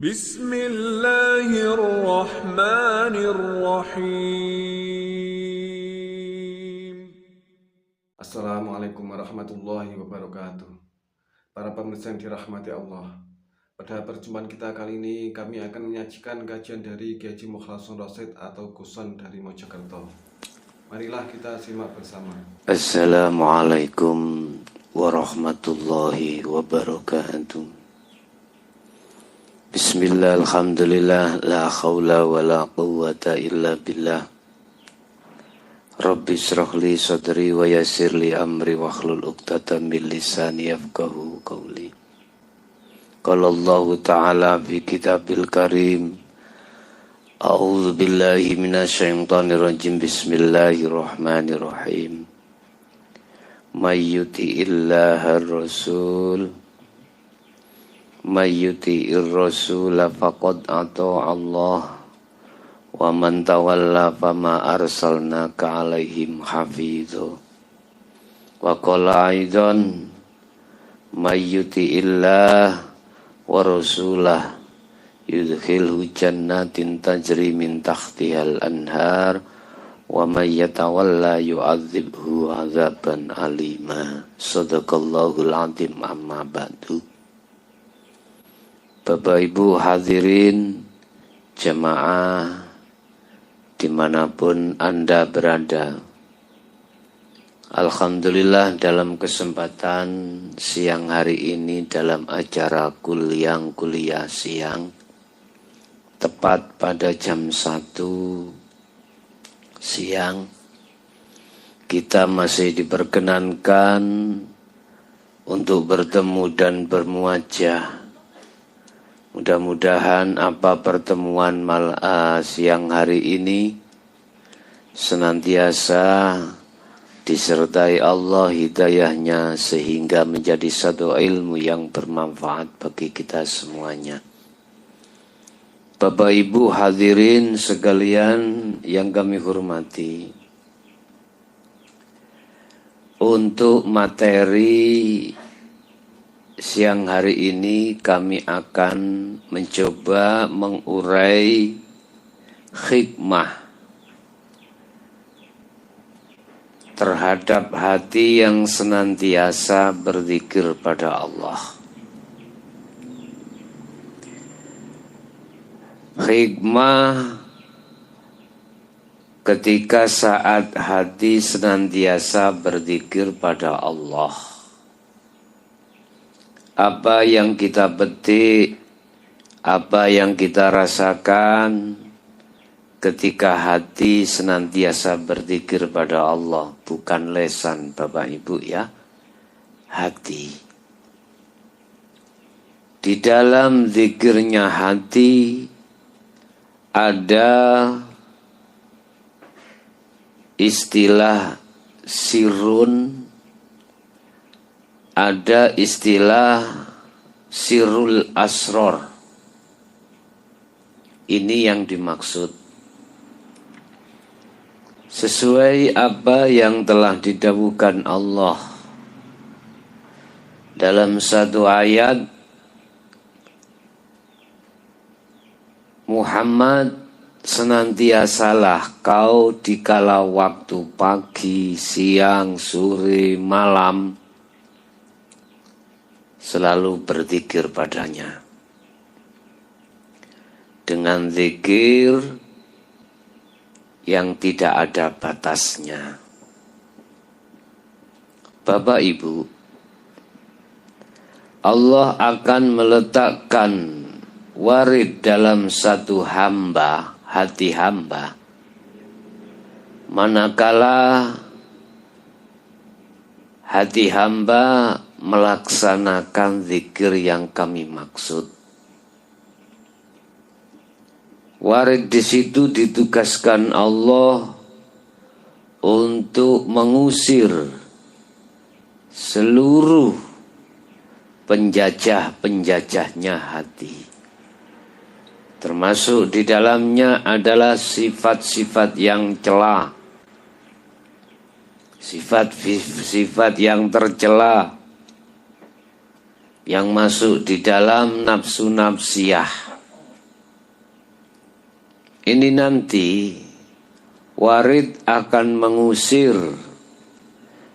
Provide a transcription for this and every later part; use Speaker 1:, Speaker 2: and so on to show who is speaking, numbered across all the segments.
Speaker 1: Bismillahirrahmanirrahim.
Speaker 2: Assalamualaikum warahmatullahi wabarakatuh. Para pemirsa yang dirahmati Allah, pada perjumpaan kita kali ini kami akan menyajikan kajian dari Kiai Haji Mukhlasun Rasyid atau Guson dari Mojokerto. Marilah kita simak bersama.
Speaker 3: Assalamualaikum warahmatullahi wabarakatuh. Bismillah, alhamdulillah, la khawla wa la quwwata illa billah. Rabbi syrahli sadri wa yassirli amri wa hlul uqdatan min lisani yafqahu qawli. Qala Allah Ta'ala fi kitabil karim, a'udzu billahi minasyaitonir rajim, bismillahirrahmanirrahim. May yuti'illahar rasul mayyuti'ir rasula faqad ata'a Allah wa man tawalla fama arsalnaka alaihim hafidhu wa qala aidan mayyuti'illah wa rasulah yudkhilhu jannatin tajri min tahtihal anhar wa may yatawalla yu'adzibhu azaban alima. Shadaqallahul azim. Amma ba'du. Bapak Ibu hadirin jemaah dimanapun Anda berada, alhamdulillah dalam kesempatan siang hari ini dalam acara kuliah siang tepat pada jam 1 siang kita masih diperkenankan untuk bertemu dan bermuajah. Mudah-mudahan apa pertemuan siang hari ini senantiasa disertai Allah hidayahnya sehingga menjadi satu ilmu yang bermanfaat bagi kita semuanya. Bapak Ibu hadirin sekalian yang kami hormati, untuk materi siang hari ini kami akan mencoba mengurai hikmah terhadap hati yang senantiasa berzikir pada Allah. Hikmah ketika saat hati senantiasa berzikir pada Allah. Apa yang kita petik, apa yang kita rasakan ketika hati senantiasa berzikir pada Allah, bukan lesan Bapak Ibu ya, hati. Di dalam zikirnya hati ada istilah sirun, ada istilah sirrul asror. Ini yang dimaksud. Sesuai apa yang telah didhawuhkan Allah dalam satu ayat, Muhammad, senantiasalah kau dikala waktu pagi, siang, sore, malam selalu berzikir padanya dengan zikir yang tidak ada batasnya. Bapak Ibu, Allah akan meletakkan warid dalam satu hamba, hati hamba, manakala hati hamba melaksanakan zikir yang kami maksud. Warid di situ ditugaskan Allah untuk mengusir seluruh penjajah-penjajahnya hati. Termasuk di dalamnya adalah sifat-sifat yang cela, sifat-sifat yang tercela, yang masuk di dalam nafsu nafsiyah. ini nanti warid akan mengusir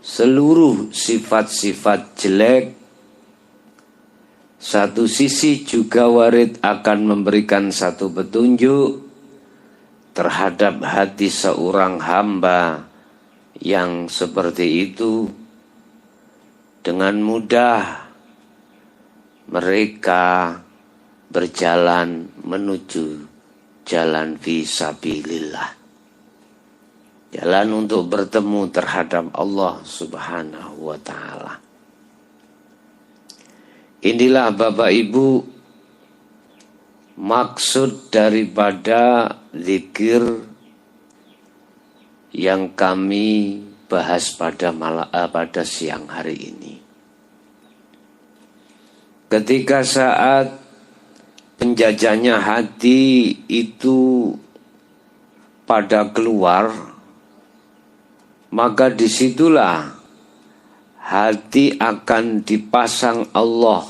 Speaker 3: seluruh sifat-sifat jelek. Satu sisi juga warid akan memberikan satu petunjuk terhadap hati seorang hamba yang seperti itu. Dengan mudah mereka berjalan menuju jalan fisabilillah, jalan untuk bertemu terhadap Allah Subhanahu wa ta'ala. Inilah Bapak Ibu maksud daripada zikir yang kami bahas pada siang hari ini. Ketika saat penjajahnya hati itu pada keluar, maka disitulah hati akan dipasang Allah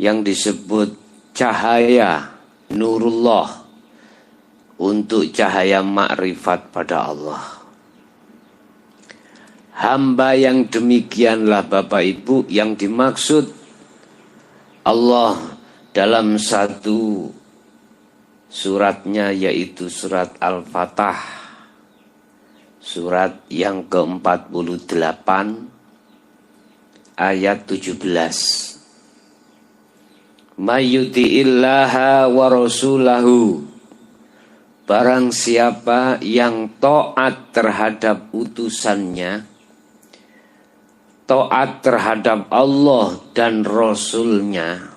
Speaker 3: yang disebut cahaya nurullah untuk cahaya makrifat pada Allah. Hamba yang demikianlah Bapak Ibu yang dimaksud Allah dalam satu suratnya, yaitu surat Al-Fatah, surat yang ke-48 ayat 17. Mayyuti'illaha wa rasulahu, barang siapa yang taat terhadap utusannya, taat terhadap Allah dan Rasulnya.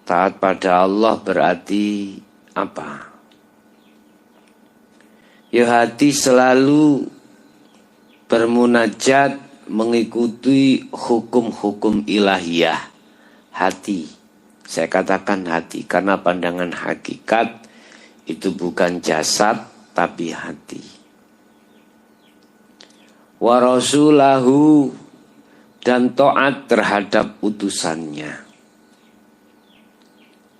Speaker 3: Taat pada Allah berarti apa? Ya, hati selalu bermunajat mengikuti hukum-hukum ilahiyah. Hati, saya katakan hati karena pandangan hakikat itu bukan jasad tapi hati. Wa rasulahu, dan taat terhadap utusannya.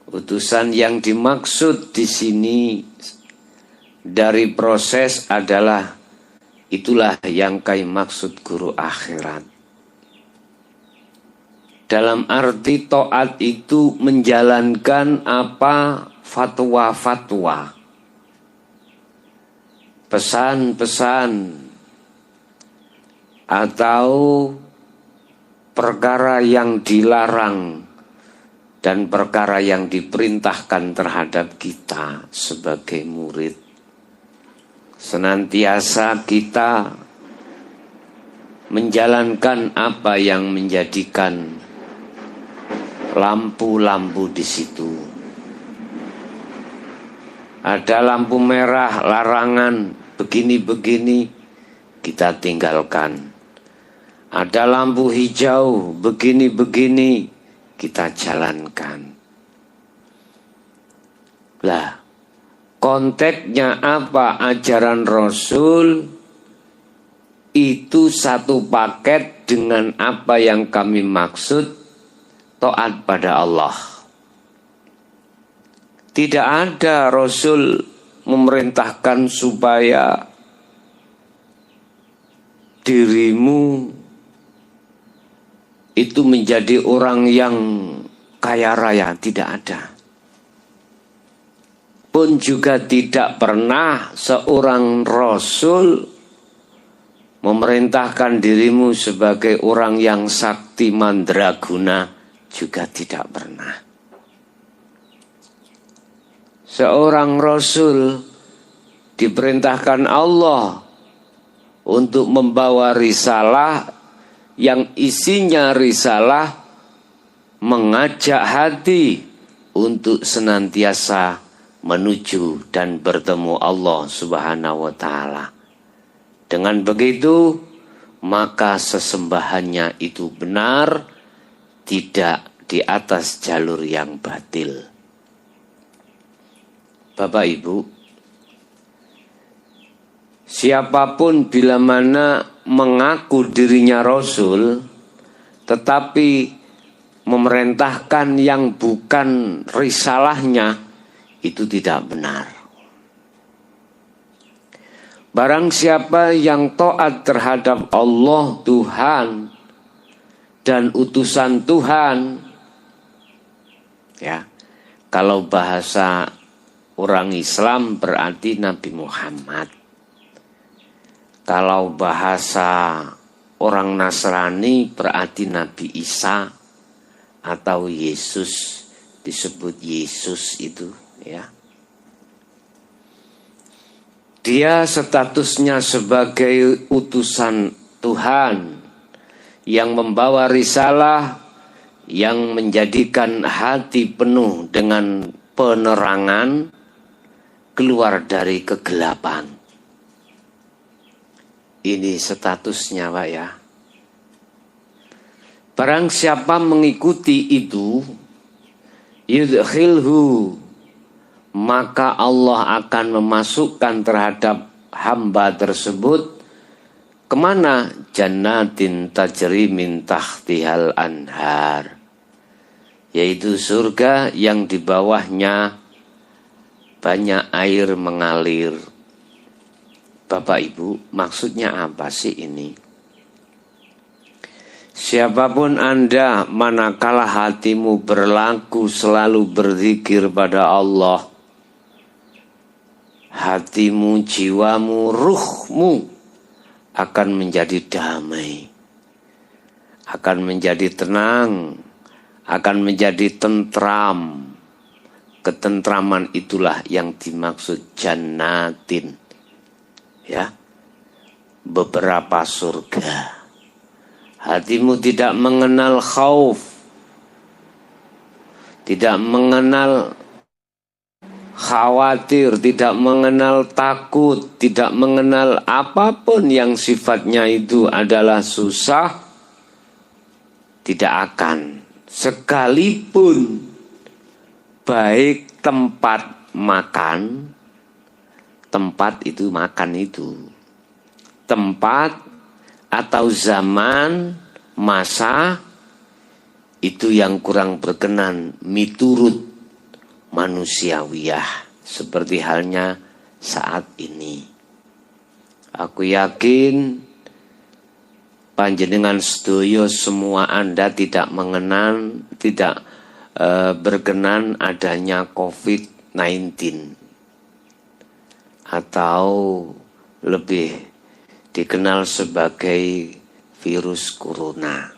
Speaker 3: Utusan yang dimaksud di sini dari proses adalah itulah yang kami maksud guru akhirat. Dalam arti taat itu menjalankan apa fatwa-fatwa, pesan-pesan atau perkara yang dilarang dan perkara yang diperintahkan terhadap kita sebagai murid. Senantiasa kita menjalankan apa yang menjadikan lampu-lampu di situ. Ada lampu merah larangan begini-begini, kita tinggalkan. Ada lampu hijau begini-begini, kita jalankan. Lah, konteksnya apa ajaran Rasul? Itu satu paket dengan apa yang kami maksud taat pada Allah. Tidak ada Rasul memerintahkan supaya dirimu itu menjadi orang yang kaya raya, tidak ada. Pun juga tidak pernah seorang Rasul memerintahkan dirimu sebagai orang yang sakti mandraguna, juga tidak pernah. Seorang Rasul diperintahkan Allah untuk membawa risalah yang isinya risalah mengajak hati untuk senantiasa menuju dan bertemu Allah Subhanahu wa ta'ala. Dengan begitu, maka sesembahannya itu benar, tidak di atas jalur yang batil. Bapak Ibu, siapapun bila mana mengaku dirinya Rasul, tetapi memerintahkan yang bukan risalahnya, itu tidak benar. Barang siapa yang taat terhadap Allah Tuhan dan utusan Tuhan, ya, kalau bahasa orang Islam berarti Nabi Muhammad. Kalau bahasa orang Nasrani berarti Nabi Isa atau Yesus, disebut Yesus itu, ya. Dia statusnya sebagai utusan Tuhan yang membawa risalah, yang menjadikan hati penuh dengan penerangan keluar dari kegelapan. Ini statusnya, Pak, ya. Barang siapa mengikuti itu, yudkhilhu, maka Allah akan memasukkan terhadap hamba tersebut kemana? Jannatin tajri min tahtihal anhar, yaitu surga yang di bawahnya banyak air mengalir. Bapak Ibu, maksudnya apa sih ini? Siapapun Anda, manakala hatimu berlaku selalu berzikir pada Allah, hatimu, jiwamu, ruhmu akan menjadi damai, akan menjadi tenang, akan menjadi tentram. Ketentraman itulah yang dimaksud jannatin, ya, beberapa surga. Hatimu tidak mengenal khauf, tidak mengenal khawatir, tidak mengenal takut, tidak mengenal apapun yang sifatnya itu adalah susah, tidak akan. Sekalipun baik tempat makan, tempat itu makan itu, tempat atau zaman, masa, itu yang kurang berkenan miturut manusiawiyah, seperti halnya saat ini. Aku yakin panjenengan sedoyo semua Anda tidak mengenal, tidak berkenan adanya COVID-19 atau lebih dikenal sebagai virus corona.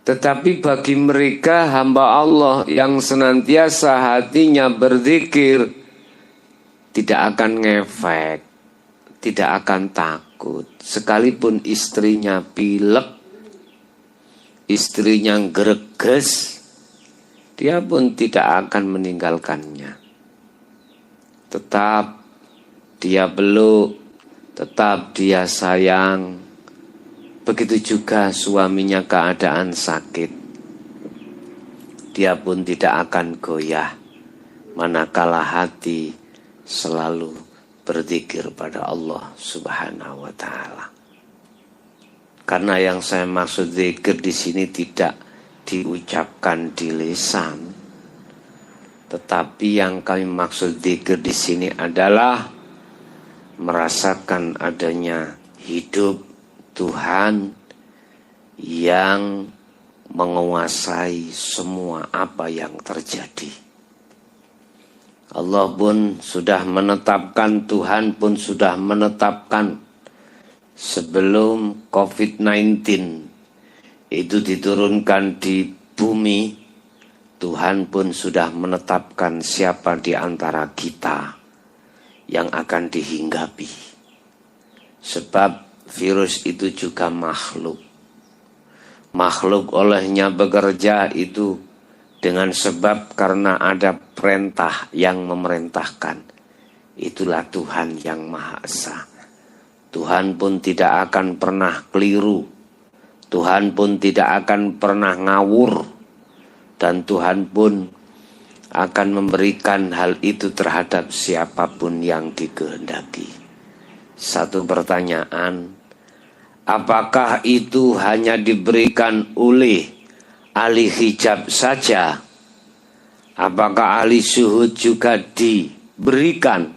Speaker 3: Tetapi bagi mereka hamba Allah yang senantiasa hatinya berzikir, tidak akan ngefek, tidak akan takut. Sekalipun istrinya pilek, istrinya greges, dia pun tidak akan meninggalkannya. Tetap dia peluk, tetap dia sayang. Begitu juga suaminya keadaan sakit, dia pun tidak akan goyah manakala hati selalu berzikir pada Allah Subhanahu wa taala. Karena yang saya maksud zikir di sini tidak diucapkan di lisan, tetapi yang kami maksud zikir di sini adalah merasakan adanya hidup Tuhan yang menguasai semua apa yang terjadi. Allah pun sudah menetapkan, Tuhan pun sudah menetapkan sebelum COVID-19 itu diturunkan di bumi, Tuhan pun sudah menetapkan siapa di antara kita yang akan dihinggapi. Sebab virus itu juga makhluk. Makhluk olehnya bekerja itu dengan sebab karena ada perintah yang memerintahkan. Itulah Tuhan yang Maha Esa. Tuhan pun tidak akan pernah keliru. Tuhan pun tidak akan pernah ngawur. Dan Tuhan pun akan memberikan hal itu terhadap siapapun yang dikehendaki. Satu pertanyaan, apakah itu hanya diberikan oleh ahli hijab saja, apakah ahli syuhud juga diberikan?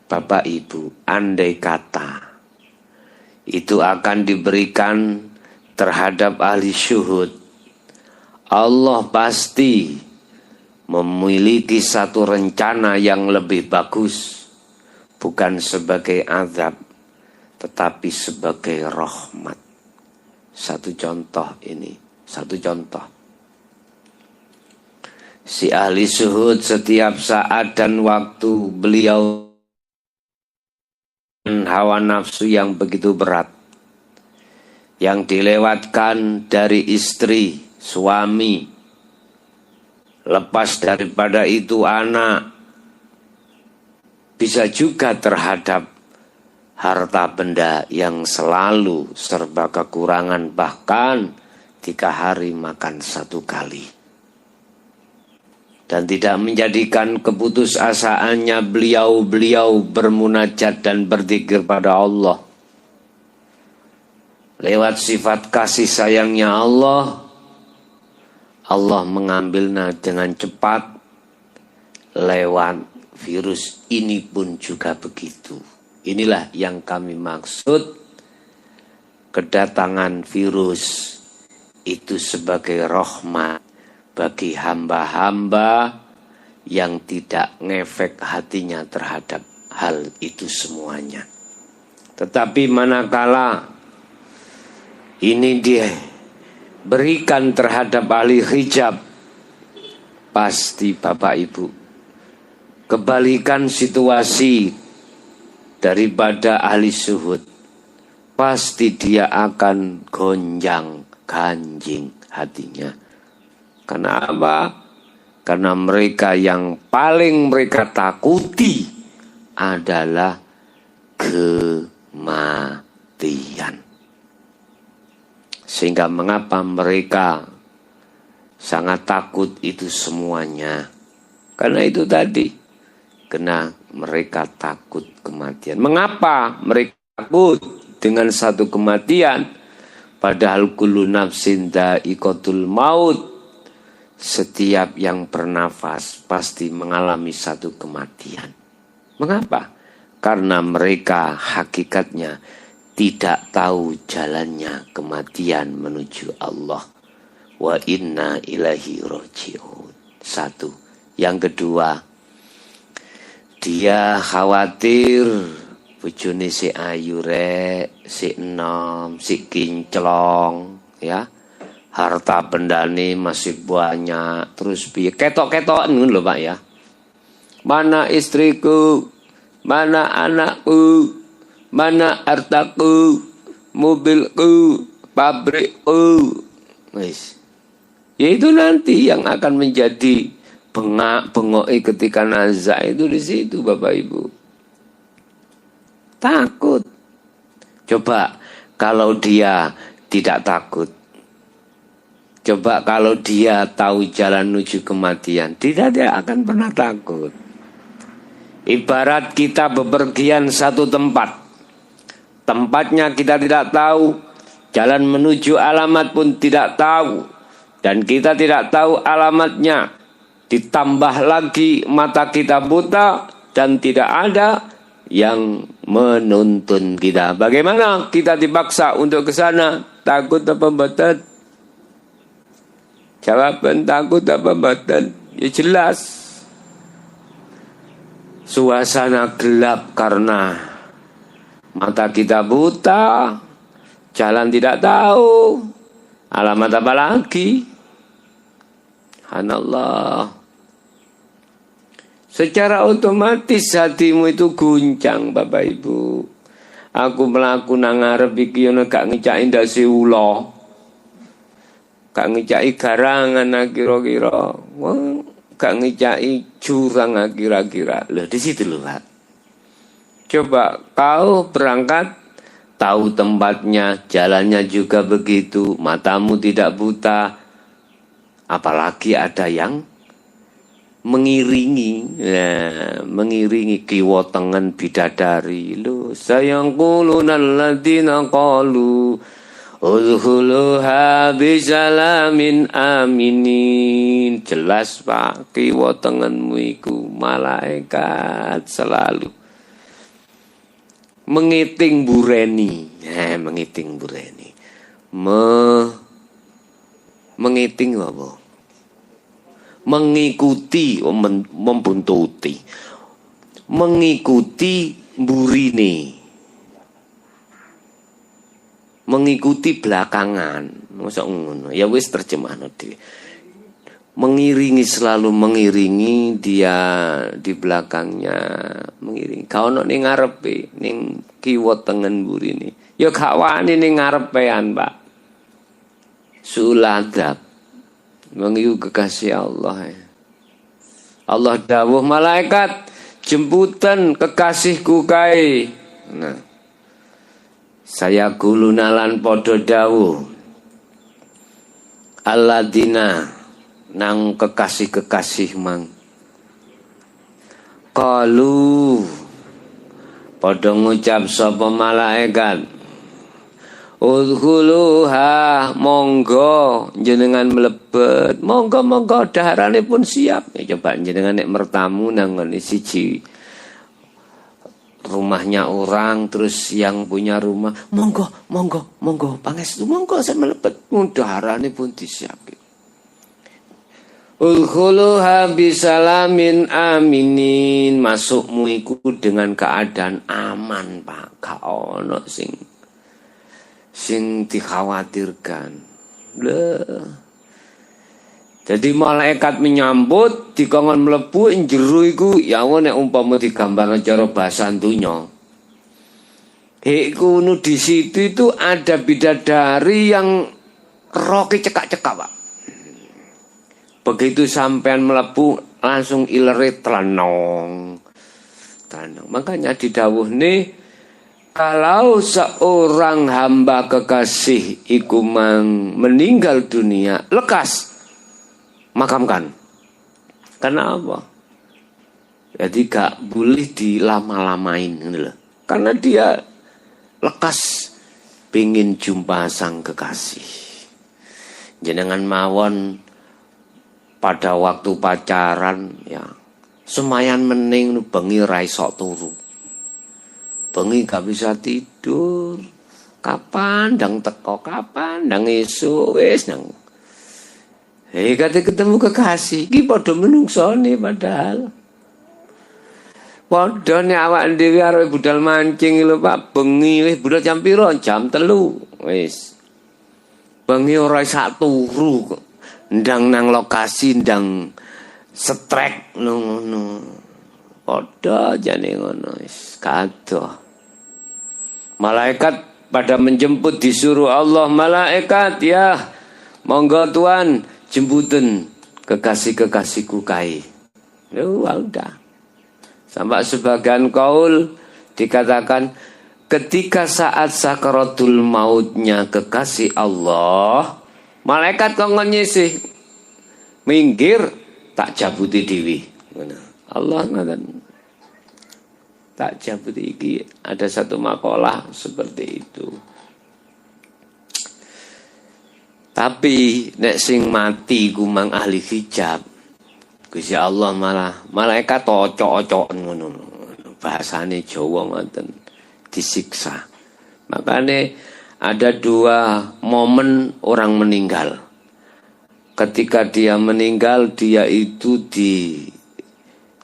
Speaker 3: Bapak Ibu, andai kata itu akan diberikan terhadap ahli syuhud, Allah pasti memiliki satu rencana yang lebih bagus, bukan sebagai azab tetapi sebagai rahmat. Satu contoh ini, satu contoh. Si ahli syuhud setiap saat dan waktu beliau hawa nafsu yang begitu berat, yang dilewatkan dari istri, suami, lepas daripada itu anak, bisa juga terhadap harta benda yang selalu serba kekurangan, bahkan 3 hari makan 1 kali. Dan tidak menjadikan keputusasaannya beliau bermunajat dan berzikir pada Allah. Lewat sifat kasih sayangnya Allah mengambilnya dengan cepat. Lewat virus ini pun juga begitu. Inilah yang kami maksud, kedatangan virus itu sebagai rahmat bagi hamba-hamba yang tidak ngefek hatinya terhadap hal itu semuanya. Tetapi manakala ini dia berikan terhadap ahli hijab, pasti Bapak Ibu kebalikan situasi daripada ahli syuhud. Pasti dia akan gonjang ganjing hatinya. Karena apa? Karena mereka yang paling mereka takuti adalah kematian. Sehingga mengapa mereka sangat takut itu semuanya? Karena itu tadi, karena mereka takut kematian. Mengapa mereka takut dengan satu kematian? Padahal kullu nafsin dha'iqatul maut. Setiap yang bernafas pasti mengalami satu kematian. Mengapa? Karena mereka hakikatnya tidak tahu jalannya kematian menuju Allah. Wa inna ilaihi raji'un. 1. Yang kedua, dia khawatir bojone si ayu rek, si enom, si kinclong, ya. Harta bendane masih banyak, terus piye ketok-ketokan ngono lho Pak ya. Mana istriku, mana anakku, mana hartaku, mobilku, pabrikku. Wis. Ya itu nanti yang akan menjadi bengok-bengoki ketika nazak itu di situ Bapak Ibu. Takut. Coba kalau dia tidak takut. Coba kalau dia tahu jalan menuju kematian, dia akan pernah takut. Ibarat kita bepergian satu tempat. Tempatnya kita tidak tahu, jalan menuju alamat pun tidak tahu. Dan kita tidak tahu alamatnya. Ditambah lagi mata kita buta dan tidak ada yang menuntun kita. Bagaimana kita dipaksa untuk ke sana? Takut apa badan? Jawaban takut apa badan? Ya jelas. Suasana gelap karena mata kita buta, jalan tidak tahu, alamat apa lagi? Subhanallah. Secara otomatis hatimu itu guncang Bapak Ibu. Aku melaku nang ngarep iki ana gak ngecaki ndase ula. Gak ngecaki garangan kira-kira. Gak ngecaki jurang kira-kira. Loh di situ lho, Pak. Coba kau berangkat tahu tempatnya, jalannya juga begitu, matamu tidak buta. Apalagi ada yang mengiringi, ya, mengiringi kiwa tengen bidadari. Lo sayang qulunal ladzina qalu Udkhuluha bisalamin aminin. Jelas Pak, kiwa tengenmu iku malaikat selalu mengiting bureni. Mengiting bureni. Mengiting apa? Mengikuti, membuntuti. Mengikuti burine. Mengikuti belakangan. Masa ngono. Ya wis terjemahno dhewe. Mengiringi, selalu mengiringi dia di belakangnya, mengiringi. Ka ono ning ngarepe, ning kiwa tengen burine. Ya gak wani ning ngarepean, Pak. Suladab. Mengiku kekasih Allah. Allah dawuh malaikat, jemputan kekasihku kae. Nah. Saya gulunalan podo dawuh alladzina nang kekasih-kekasih mang qalu podo ngucap sapa malaikat udkhuluha monggo jenengan mlebet monggo daharane pun siap ya, coba jenengan nek mertamu nang ngene siji rumahnya orang, terus yang punya rumah, monggo, pangestu, monggo saya melepet, mudaharane pun disiapin. Udkhuluha bisalamin aminin, masukmu iku dengan keadaan aman, Pak. Gak ono sing dikhawatirkan. Jadi malaikat menyambut dikongkon mlebu ing jero iku ya nek umpama digambarno cara basa donya. Iku nu di situ itu ada bidadari yang roke cekak-cekak, Pak. Begitu sampean mlebu langsung ilere tlenong. Makanya didhawuhne kalau seorang hamba kekasih iku meninggal dunia, lekas makamkan. Karena apa? Jadi gak boleh dilama-lamain karena dia lekas pingin jumpa sang kekasih. Jenengan mawon pada waktu pacaran ya semayan mening bengi ra iso turu. Bengi gak bisa tidur. Kapan ndang teko, kapan ndang esuk wis nang kate ketemu kekasih, iki padha menungsone padahal. Padha nek awak dhewe arep budal mancing lho Pak, bengi wis budal jam pira? Jam 3. Wis. Bengi ora sak turu kok. Ndang nang lokasi ndang setrek ngono. Padha jane ngono wis kadoh. Malaikat pada menjemput disuruh Allah, malaikat ya, monggo Tuhan jemputan kekasih-kekasihku kae. Udah. Sampai sebagian kaul dikatakan ketika saat sakaratul mautnya kekasih Allah, malaikat kongkon nyisih minggir tak jabuti dewi. Allah ngaten. Tak jabuti iki ada satu makalah seperti itu. Tapi nek sing mati ku mang ahli hijab. Gusti Allah malah malaikat ocok-ocoken ngono. Bahasane Jawa ngoten. Disiksa. Makanya ada 2 momen orang meninggal. Ketika dia meninggal, dia itu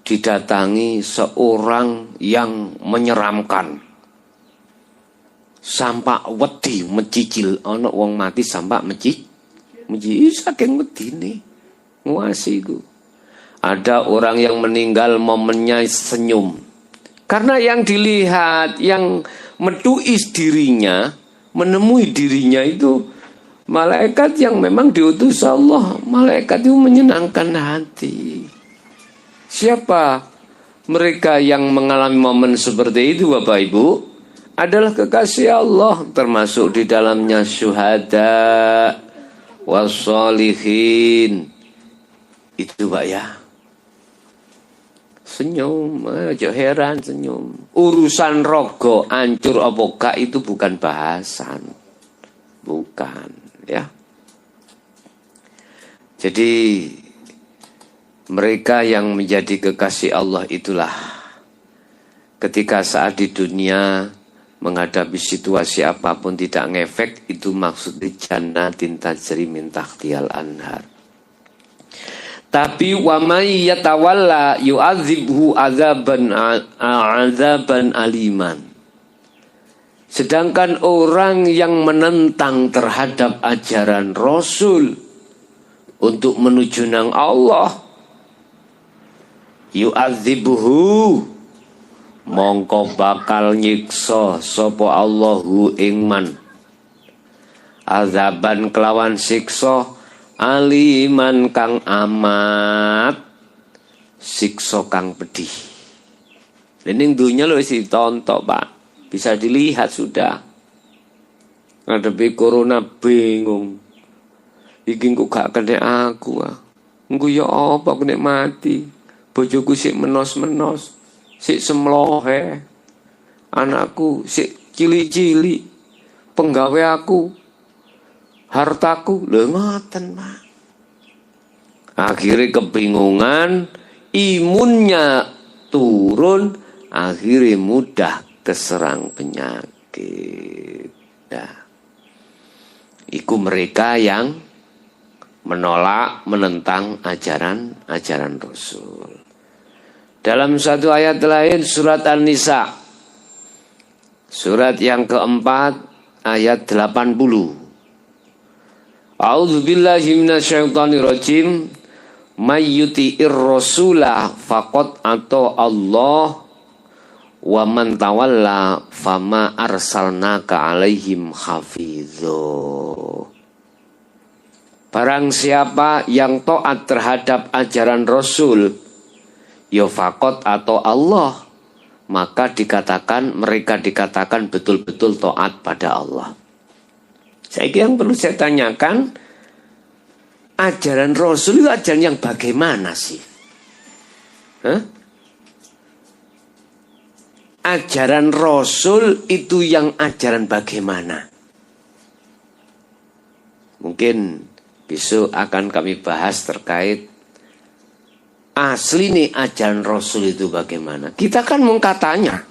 Speaker 3: didatangi seorang yang menyeramkan. Sampak wedi mecicil ana wong mati sampak meci saking wedine nguasi iku. Ada orang yang meninggal momennya senyum. Karena yang dilihat, yang metuis dirinya, menemui dirinya itu malaikat yang memang diutus Allah. Malaikat itu menyenangkan hati. Siapa mereka yang mengalami momen seperti itu Bapak Ibu? Adalah kekasih Allah, termasuk di dalamnya syuhada wassalihin. Itu Pak ya. Senyum, aja heran senyum. Urusan rogo ancur apa gak itu bukan bahasan. Bukan, ya. Jadi mereka yang menjadi kekasih Allah itulah ketika saat di dunia menghadapi situasi apapun tidak ngefek, itu maksudnya jannatin tajri min tahtihal anhar. Tapi wa may yatawalla yu'adzibhu adzaban aliman. Sedangkan orang yang menentang terhadap ajaran Rasul untuk menuju nang Allah, yu'adzibhu, mongko bakal nyiksa sapa Allahu ingman, azaban kelawan siksa, aliman kang amat, siksa kang pedih. Ning dunya lho wis ditontok, Pak. Bisa dilihat sudah. Ngadepi corona bingung. Iki kok gak kena aku ah. Engko ya apa aku nek mati. Bojoku sik menos-menos, sik semlohe. Anakku sik cilik-cilik. Penggawe aku, hartaku, lho ngoten, Pak. Akhirnya kebingungan, imunnya turun, akhirnya mudah keserang penyakit. Nah, iku mereka yang menolak, menentang ajaran Rasul. Dalam satu ayat lain, surat An-Nisa, surat yang keempat, ayat 80. A'udzubillahi minasyaitonirrajim. Mayyuti'ir rasulah faqad ata Allah wa man tawalla fama arsalnaka alaihim hafidho. Barang siapa yang taat terhadap ajaran Rasul, ya faqat atau Allah, maka mereka dikatakan betul-betul taat pada Allah. Yang perlu saya tanyakan, ajaran Rasul itu ajaran yang bagaimana sih? Ajaran Rasul itu yang ajaran bagaimana? Mungkin besok akan kami bahas terkait asli nih ajaran Rasul itu bagaimana. Kita kan mengkatanya.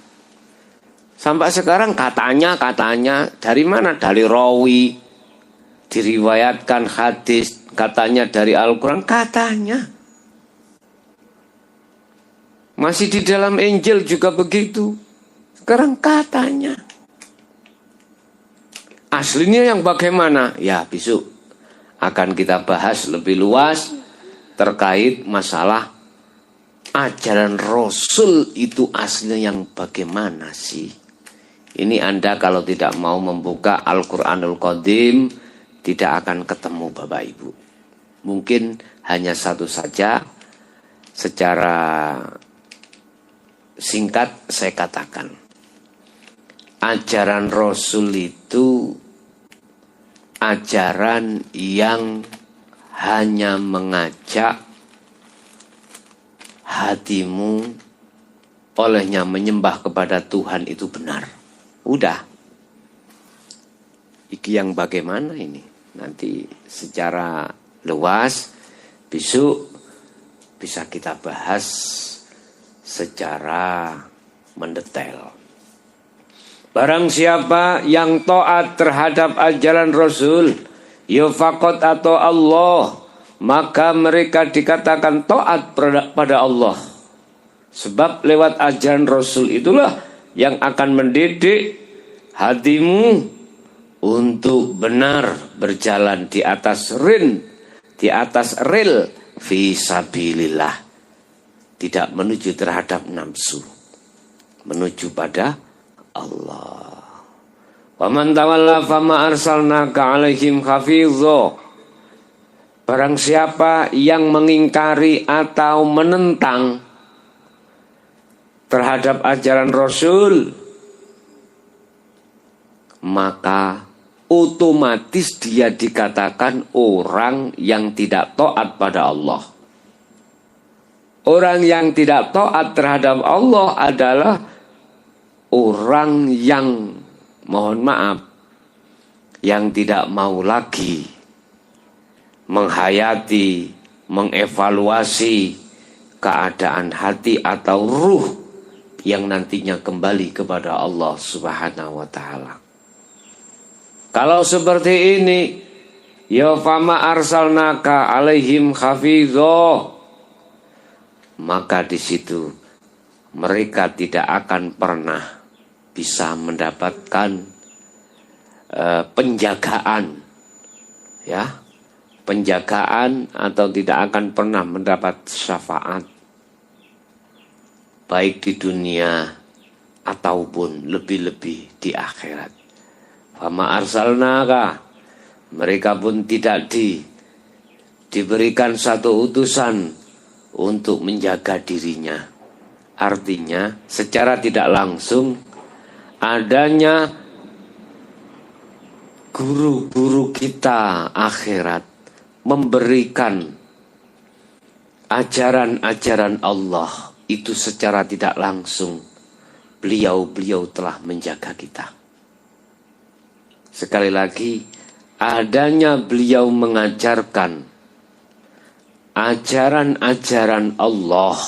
Speaker 3: Sampai sekarang katanya dari mana? Dari rawi, diriwayatkan hadis, katanya dari Al-Quran, katanya. Masih di dalam Injil juga begitu. Sekarang katanya. Aslinya yang bagaimana? Ya besok akan kita bahas lebih luas terkait masalah ajaran Rasul itu aslinya yang bagaimana sih? Ini Anda kalau tidak mau membuka Al-Quranul Qadim tidak akan ketemu Bapak Ibu. Mungkin hanya satu saja secara singkat saya katakan. Ajaran Rasul itu ajaran yang hanya mengajak hatimu olehnya menyembah kepada Tuhan itu benar. Udah. Iki yang bagaimana ini? Nanti secara luas besok bisa kita bahas secara mendetail. Barang siapa yang taat terhadap ajaran Rasul, ya faqat atau Allah, maka mereka dikatakan taat pada Allah. Sebab lewat ajaran Rasul itulah yang akan mendidik hatimu untuk benar berjalan di atas rel fi sabilillah, tidak menuju terhadap nafsu, menuju pada Allah. Wa man tawalla fama arsalnaka alaihim hafizho. Barang siapa yang mengingkari atau menentang terhadap ajaran Rasul, maka otomatis dia dikatakan orang yang tidak taat pada Allah. Orang yang tidak taat terhadap Allah adalah orang yang, mohon maaf, yang tidak mau lagi menghayati, mengevaluasi keadaan hati atau ruh yang nantinya kembali kepada Allah Subhanahu wa taala. Kalau seperti ini, ya fama arsalnaka alaihim hafidho, maka di situ mereka tidak akan pernah bisa mendapatkan penjagaan, ya, penjagaan, atau tidak akan pernah mendapat syafaat baik di dunia ataupun lebih-lebih di akhirat. Fama arsalnaka, mereka pun tidak diberikan satu utusan untuk menjaga dirinya. Artinya secara tidak langsung adanya guru-guru kita akhirat memberikan ajaran-ajaran Allah itu secara tidak langsung beliau telah menjaga kita. Sekali lagi, adanya beliau mengajarkan ajaran-ajaran Allah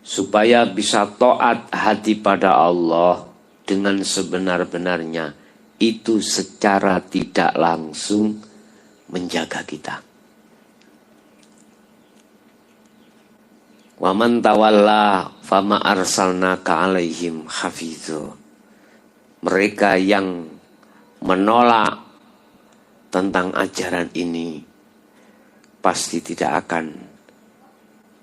Speaker 3: supaya bisa taat hati pada Allah dengan sebenar-benarnya, itu secara tidak langsung menjaga kita. Wa man tawalla fama arsalnaka alaihim hafidho. Mereka yang menolak tentang ajaran ini pasti tidak akan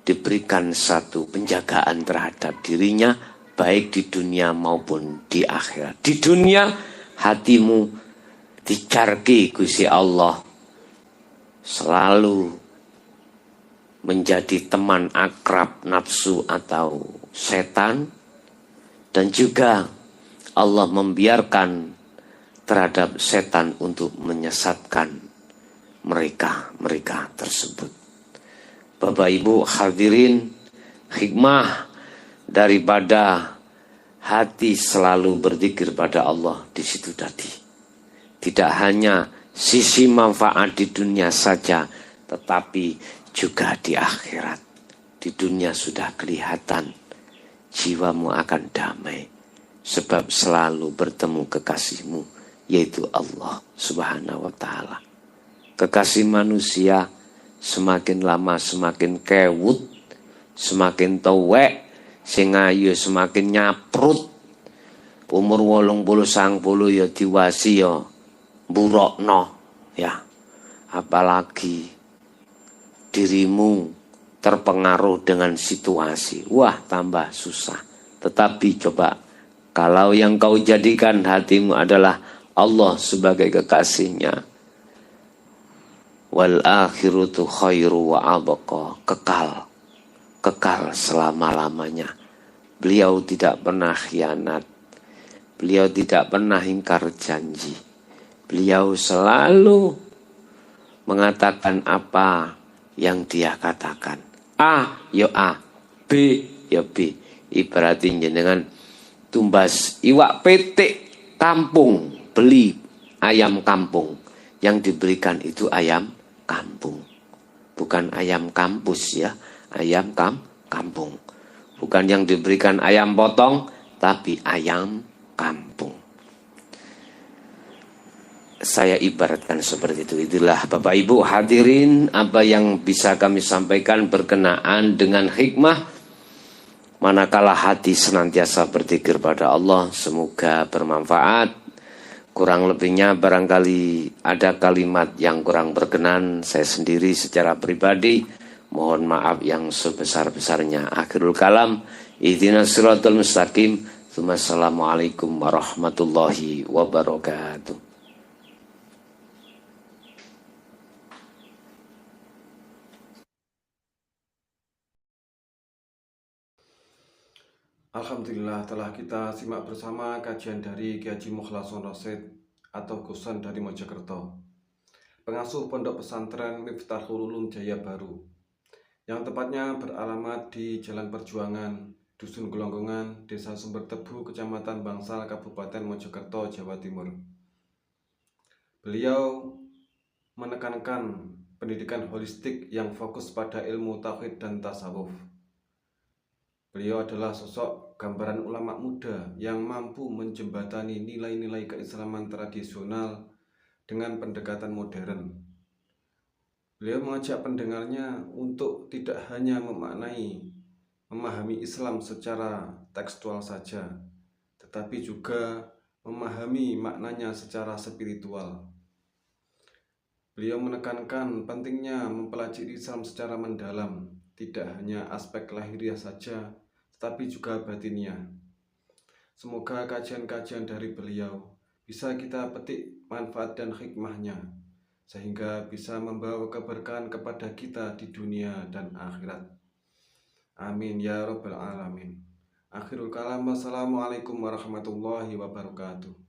Speaker 3: diberikan satu penjagaan terhadap dirinya, baik di dunia maupun di akhirat. Di dunia hatimu dicarki Gusti Allah, selalu menjadi teman akrab nafsu atau setan, dan juga Allah membiarkan terhadap setan untuk menyesatkan mereka tersebut. Bapak Ibu hadirin, hikmah daripada hati selalu berzikir pada Allah di situ tadi. Tidak hanya sisi manfaat di dunia saja, tetapi juga di akhirat. Di dunia sudah kelihatan, jiwamu akan damai, sebab selalu bertemu kekasihmu, yaitu Allah Subhanahu wa ta'ala. Kekasih manusia semakin lama semakin kewut, semakin tuwek, sing ayu semakin nyaprut. Umur 80-90 ya diwasi ya mburokno, ya. Apalagi dirimu terpengaruh dengan situasi, wah tambah susah. Tetapi coba, kalau yang kau jadikan hatimu adalah Allah sebagai kekasihnya, wal akhirutu khairu wa abqa, kekal selama-lamanya. Beliau tidak pernah khianat, beliau tidak pernah ingkar janji, beliau selalu mengatakan apa yang dia katakan. A ya A, B ya B. Ibaratin jenengan tumbas iwak petik kampung, beli ayam kampung, yang diberikan itu ayam kampung, bukan ayam kampus, ya, ayam kampung. Bukan yang diberikan ayam potong, tapi ayam kampung. Saya ibaratkan seperti itu. Itulah Bapak Ibu hadirin apa yang bisa kami sampaikan berkenaan dengan hikmah manakala hati senantiasa berzikir pada Allah. Semoga bermanfaat. Kurang lebihnya barangkali ada kalimat yang kurang berkenan, saya sendiri secara pribadi mohon maaf yang sebesar-besarnya. Akhirul kalam, ihdinas siratal mustaqim. Assalamualaikum warahmatullahi wabarakatuh.
Speaker 2: Alhamdulillah, telah kita simak bersama kajian dari Kiai Haji Mukhlason Rosyid atau Gusan dari Mojokerto, pengasuh Pondok Pesantren Miftahul Ulum Jaya Baru, yang tepatnya beralamat di Jalan Perjuangan, Dusun Gelonggongan, Desa Sumber Tebu, Kecamatan Bangsal, Kabupaten Mojokerto, Jawa Timur. Beliau menekankan pendidikan holistik yang fokus pada ilmu tauhid dan tasawuf. Beliau adalah sosok gambaran ulama muda yang mampu menjembatani nilai-nilai keislaman tradisional dengan pendekatan modern. Beliau mengajak pendengarnya untuk tidak hanya memahami Islam secara tekstual saja, tetapi juga memahami maknanya secara spiritual. Beliau menekankan pentingnya mempelajari Islam secara mendalam, tidak hanya aspek lahiriah saja, tetapi juga batiniah. Semoga kajian-kajian dari beliau bisa kita petik manfaat dan hikmahnya, sehingga bisa membawa keberkahan kepada kita di dunia dan akhirat. Amin ya rabbal alamin. Akhirul kalam, wassalamualaikum warahmatullahi wabarakatuh.